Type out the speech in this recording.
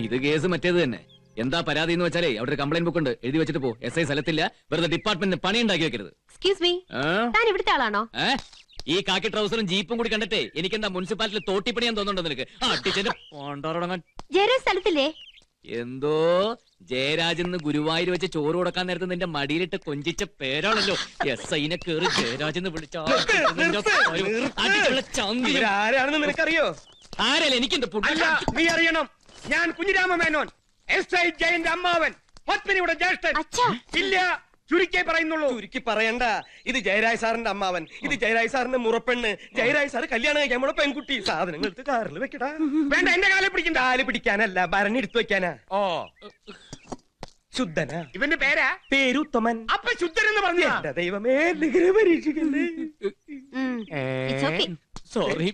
ഇത് കേസ് മറ്റേത് തന്നെ. എന്താ പരാതി എന്ന് വെച്ചാലേ അവിടെ ഒരു കംപ്ലൈന്റ് ബുക്ക് ഉണ്ട്, എഴുതി വെച്ചിട്ട് പോ. SI സ്ഥലത്തില്ല, വെറുതെ ഡിപ്പാർട്ട്മെന്റിന് പണി ഉണ്ടാക്കി വെക്കരുത്. എക്സ്ക്യൂസ് മീ, താൻ ഇവിടുത്തെ ആളാണോ? ഈ കാക്കി ട്രൗസറും ജീപ്പും കൂടി കണ്ടിട്ടേ എനിക്ക് എന്താ മുനിസിപ്പാലിറ്റിയിൽ തോട്ടിപ്പണിയാൻ തോന്നുന്നുണ്ടോ നിനക്ക്? ജയരാജ് സ്ഥലത്തില്ലേ? എന്തോ ജയരാജെന്ന് ഗുരുവായൂർ വെച്ച് ചോറ് കൊടുക്കാൻ നേരത്തെ നിന്റെ മടിയിലിട്ട് കൊഞ്ചിച്ച പേരാണല്ലോ. SIനെ കേറി ജയരാജെന്ന് വിളിച്ചാ ആരാണെന്ന് നിനക്കറിയോ? ആരല്ലേ? എനിക്കെന്ത് നീ അറിയണം. ഞാൻ കുഞ്ഞിരാമ മേനോൻ, SI ജയന്റെ അമ്മാവൻ, പത്മിനിയുടെ ജ്യേഷ്ഠൻ. ഇല്ല, ചുരുക്കി പറയുന്നുള്ളൂ. ചുരുക്കി പറയണ്ട. ഇത് ജയരാജ് സാറിന്റെ അമ്മാവൻ, ഇത് ജയരാജ് സാറിന്റെ മുറപ്പെണ്ണ്. ജയരാജ് സാറ് കല്യാണം കഴിക്കാൻ നമ്മളെ പെൺകുട്ടി. സാധനങ്ങൾ എടുത്ത് കാറിൽ വെക്കടാ. വേണ്ട, എന്റെ കാലിൽ പിടിക്കണ്ട. കാല് പിടിക്കാനല്ല, ഭരണി എടുത്തു വെക്കാനാ. ഓ, ശുദ്ധനാ. ഇവന്റെ പേരാ? പേരുത്തമൻ. അപ്പൊ ശുദ്ധൻ എന്ന് പറഞ്ഞു. എന്റെ ദൈവമേ, നിഗര പരീക്ഷിക്കല്ലേ. സോറി.